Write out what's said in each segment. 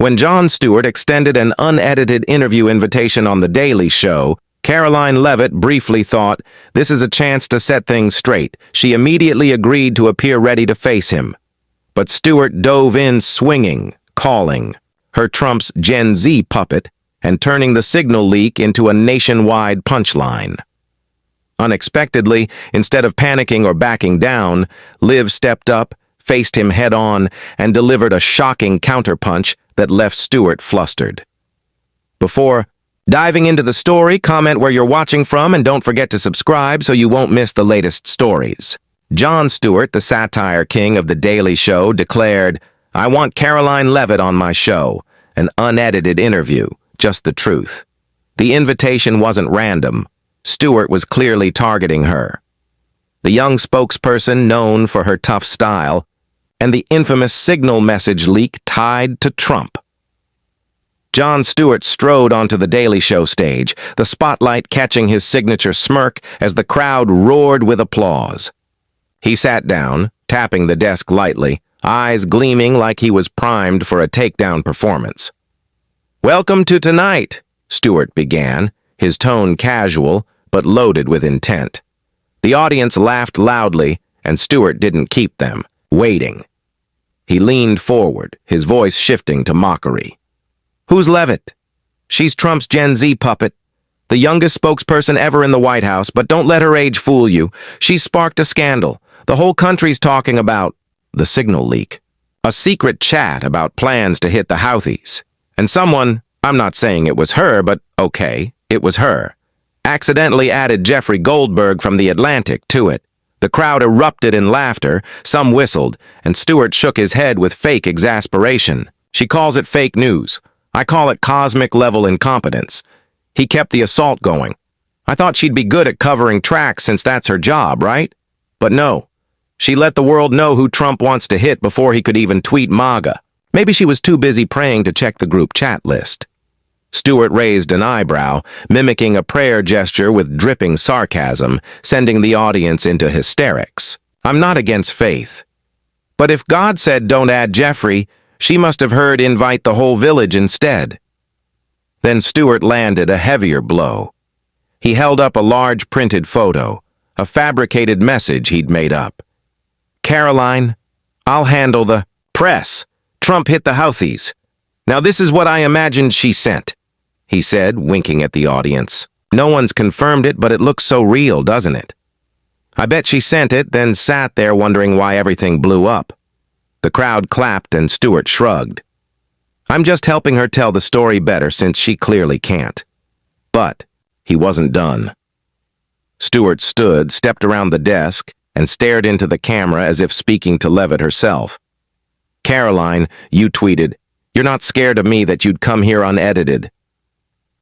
When Jon Stewart extended an unedited interview invitation on The Daily Show, Karoline Leavitt briefly thought, this is a chance to set things straight. She immediately agreed to appear ready to face him. But Stewart dove in swinging, calling her Trump's Gen Z puppet and turning the signal leak into a nationwide punchline. Unexpectedly, instead of panicking or backing down, Liv stepped up, faced him head-on, and delivered a shocking counterpunch that left Stewart flustered. Before diving into the story, comment where you're watching from and don't forget to subscribe so you won't miss the latest stories. Jon Stewart, the satire king of The Daily Show, declared, "I want Karoline Leavitt on my show. An unedited interview, just the truth." The invitation wasn't random. Stewart was clearly targeting her. The young spokesperson known for her tough style, and the infamous signal message leak tied to Trump. Jon Stewart strode onto the Daily Show stage, the spotlight catching his signature smirk as the crowd roared with applause. He sat down, tapping the desk lightly, eyes gleaming like he was primed for a takedown performance. "Welcome to tonight," Stewart began, his tone casual but loaded with intent. The audience laughed loudly, and Stewart didn't keep them waiting. He leaned forward, his voice shifting to mockery. "Who's Leavitt? She's Trump's Gen Z puppet, the youngest spokesperson ever in the White House, but don't let her age fool you. She's sparked a scandal. The whole country's talking about the signal leak, a secret chat about plans to hit the Houthis. And someone, I'm not saying it was her, but okay, it was her, accidentally added Jeffrey Goldberg from The Atlantic to it. The crowd erupted in laughter, some whistled, and Stewart shook his head with fake exasperation. She calls it fake news. I call it cosmic-level incompetence. He kept the assault going. I thought she'd be good at covering tracks since that's her job, right? But no. She let the world know who Trump wants to hit before he could even tweet MAGA. Maybe she was too busy praying to check the group chat list." Stewart raised an eyebrow, mimicking a prayer gesture with dripping sarcasm, sending the audience into hysterics. "I'm not against faith. But if God said don't add Jeffrey, she must have heard invite the whole village instead." Then Stewart landed a heavier blow. He held up a large printed photo, a fabricated message he'd made up. "Karoline, I'll handle the press. Trump hit the Houthis. Now this is what I imagined she sent," he said, winking at the audience. "No one's confirmed it, but it looks so real, doesn't it? I bet she sent it, then sat there wondering why everything blew up." The crowd clapped and Stewart shrugged. "I'm just helping her tell the story better since she clearly can't." But he wasn't done. Stewart stood, stepped around the desk, and stared into the camera as if speaking to Leavitt herself. "Karoline, you tweeted, 'You're not scared of me that you'd come here unedited.'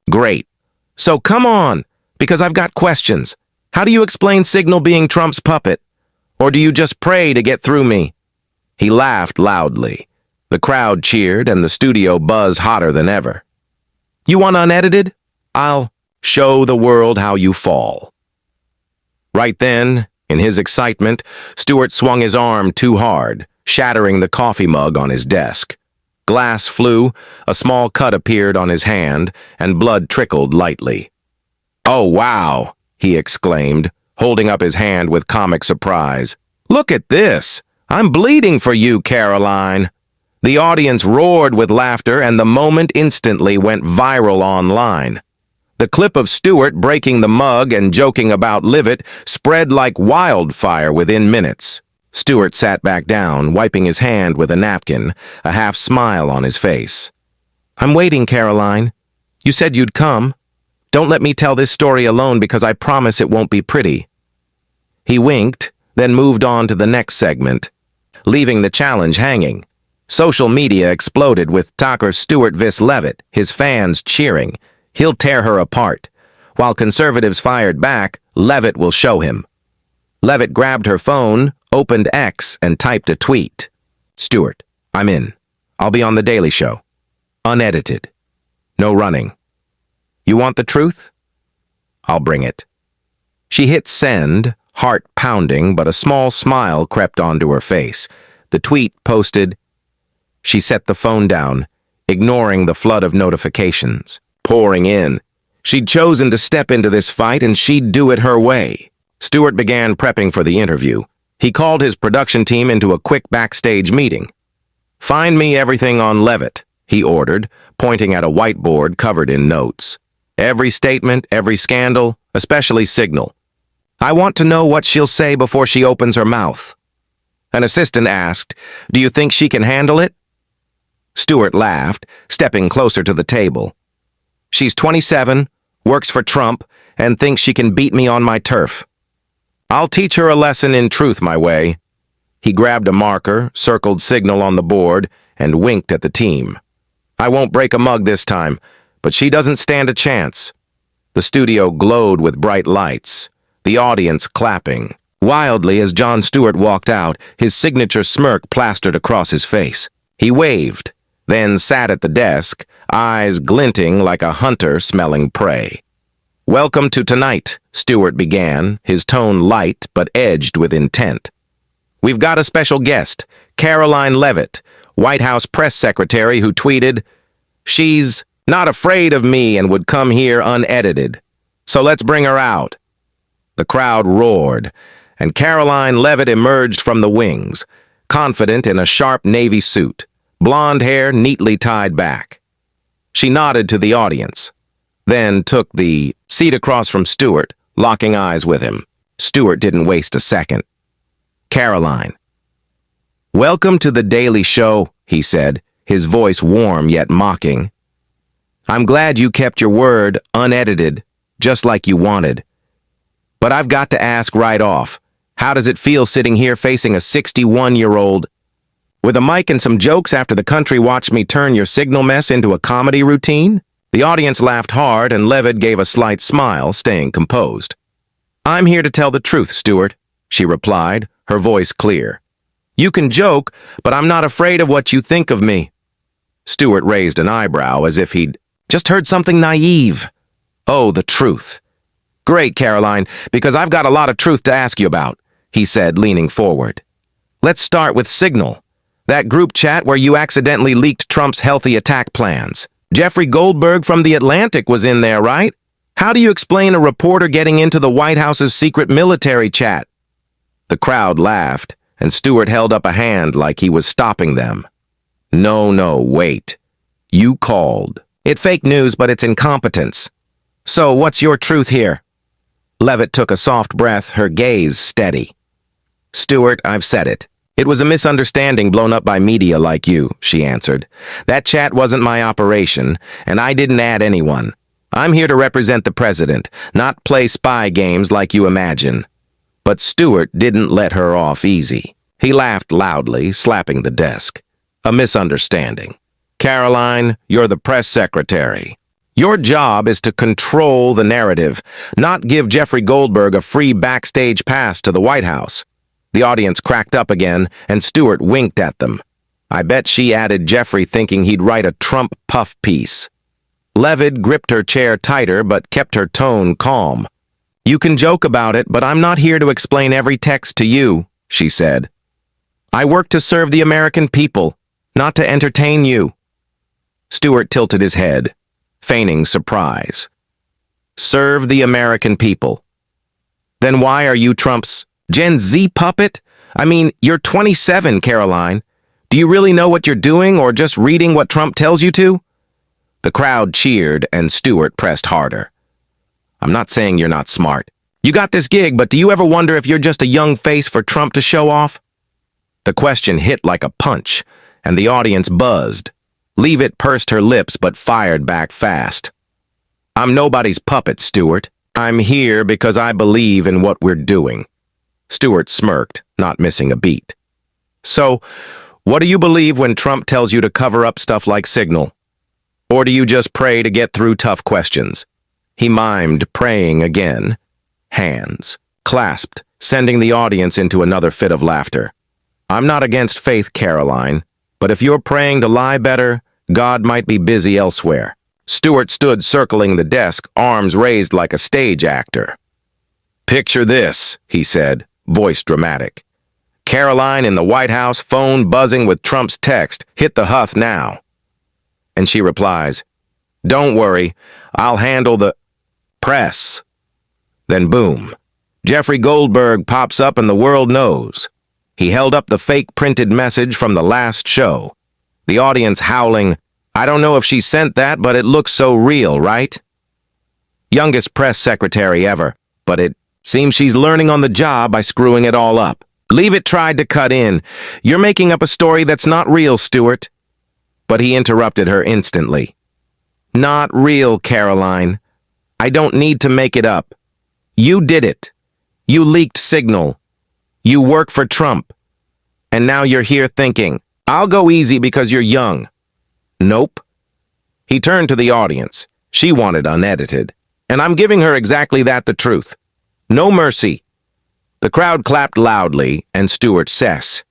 Great. So come on, because I've got questions. How do you explain Signal being Trump's puppet? Or do you just pray to get through me?" He laughed loudly. The crowd cheered and the studio buzzed hotter than ever. "You want unedited? I'll show the world how you fall." Right then, in his excitement, Stewart swung his arm too hard, shattering the coffee mug on his desk. Glass flew, a small cut appeared on his hand, and blood trickled lightly. "Oh, wow," he exclaimed, holding up his hand with comic surprise. "Look at this! I'm bleeding for you, Karoline." The audience roared with laughter, and the moment instantly went viral online. The clip of Stewart breaking the mug and joking about Leavitt spread like wildfire within minutes. Stewart sat back down, wiping his hand with a napkin, a half smile on his face. "I'm waiting, Karoline. You said you'd come. Don't let me tell this story alone because I promise it won't be pretty." He winked, then moved on to the next segment, leaving the challenge hanging. Social media exploded with Tucker Stewart vis Leavitt, his fans cheering. He'll tear her apart. While conservatives fired back, Leavitt will show him. Leavitt grabbed her phone, opened X, and typed a tweet. "Stewart, I'm in. I'll be on The Daily Show. Unedited. No running. You want the truth? I'll bring it." She hit send, heart pounding, but a small smile crept onto her face. The tweet posted, "She set the phone down. ignoring the flood of notifications pouring in. She'd chosen to step into this fight and she'd do it her way. Stewart began prepping for the interview. He called his production team into a quick backstage meeting. "Find me everything on Leavitt," he ordered, pointing at a whiteboard covered in notes. "Every statement, every scandal, especially Signal. I want to know what she'll say before she opens her mouth." An assistant asked, "Do you think she can handle it?" Stewart laughed, stepping closer to the table. "She's 27, works for Trump, and thinks she can beat me on my turf. I'll teach her a lesson in truth my way." He grabbed a marker, circled Signal on the board, and winked at the team. "I won't break a mug this time, but she doesn't stand a chance." The studio glowed with bright lights, the audience clapping wildly as Jon Stewart walked out, his signature smirk plastered across his face. He waved, then sat at the desk, eyes glinting like a hunter smelling prey. "Welcome to tonight," Stewart began, his tone light but edged with intent. "We've got a special guest, Karoline Leavitt, White House press secretary who tweeted, 'She's not afraid of me and would come here unedited. So let's bring her out.'" The crowd roared, and Karoline Leavitt emerged from the wings, confident in a sharp navy suit, blonde hair neatly tied back. She nodded to the audience, then took the seat across from Stewart, locking eyes with him. Stewart didn't waste a second. "Karoline." "Welcome to the Daily Show," he said, his voice warm yet mocking. "I'm glad you kept your word, unedited, just like you wanted. But I've got to ask right off, how does it feel sitting here facing a 61-year-old with a mic and some jokes after the country watched me turn your Signal mess into a comedy routine?" The audience laughed hard and Leavitt gave a slight smile, staying composed. "I'm here to tell the truth, Stewart," she replied, her voice clear. "You can joke, but I'm not afraid of what you think of me." Stewart raised an eyebrow as if he'd just heard something naive. "Oh, the truth. Great, Karoline, because I've got a lot of truth to ask you about," he said, leaning forward. "Let's start with Signal, that group chat where you accidentally leaked Trump's healthy attack plans. Jeffrey Goldberg from The Atlantic was in there, right? How do you explain a reporter getting into the White House's secret military chat?" The crowd laughed, and Stewart held up a hand like he was stopping them. No, wait. You called. It's fake news, but it's incompetence. So what's your truth here?" Leavitt took a soft breath, her gaze steady. "Stewart, I've said it. It was a misunderstanding blown up by media like you," she answered. "That chat wasn't my operation, and I didn't add anyone. I'm here to represent the president, not play spy games like you imagine." But Stewart didn't let her off easy. He laughed loudly, slapping the desk. "A misunderstanding. Karoline, you're the press secretary. Your job is to control the narrative, not give Jeffrey Goldberg a free backstage pass to the White House." The audience cracked up again, and Stewart winked at them. "I bet she added Jeffrey thinking he'd write a Trump puff piece." Leavitt gripped her chair tighter but kept her tone calm. "You can joke about it, but I'm not here to explain every text to you," she said. "I work to serve the American people, not to entertain you." Stewart tilted his head, feigning surprise. "Serve the American people. Then why are you Trump's Gen Z puppet? I mean, you're 27, Karoline. Do you really know what you're doing or just reading what Trump tells you to?" The crowd cheered and Stewart pressed harder. "I'm not saying you're not smart. You got this gig, but do you ever wonder if you're just a young face for Trump to show off?" The question hit like a punch, and the audience buzzed. Leavitt pursed her lips but fired back fast. "I'm nobody's puppet, Stewart. I'm here because I believe in what we're doing." Stewart smirked, not missing a beat. "So, what do you believe when Trump tells you to cover up stuff like Signal? Or do you just pray to get through tough questions?" He mimed praying again. Hands clasped, sending the audience into another fit of laughter. "I'm not against faith, Karoline, but if you're praying to lie better, God might be busy elsewhere." Stewart stood circling the desk, arms raised like a stage actor. "Picture this," he said, voice dramatic. "Karoline in the White House, phone buzzing with Trump's text, 'Hit the Huth now.' And she replies, "Don't worry, I'll handle the press." Then boom, Jeffrey Goldberg pops up and the world knows. He held up the fake printed message from the last show. The audience howling, "I don't know if she sent that, but it looks so real, right?" Youngest press secretary ever, but it seems she's learning on the job by screwing it all up. Leavitt tried to cut in. "You're making up a story that's not real, Stewart." But he interrupted her instantly. "Not real, Karoline. I don't need to make it up. You did it. You leaked signal. You work for Trump. And now you're here thinking, I'll go easy because you're young." Nope. He turned to the audience. She wanted unedited. And I'm giving her exactly that, the truth. No mercy. The crowd clapped loudly, and Stewart says,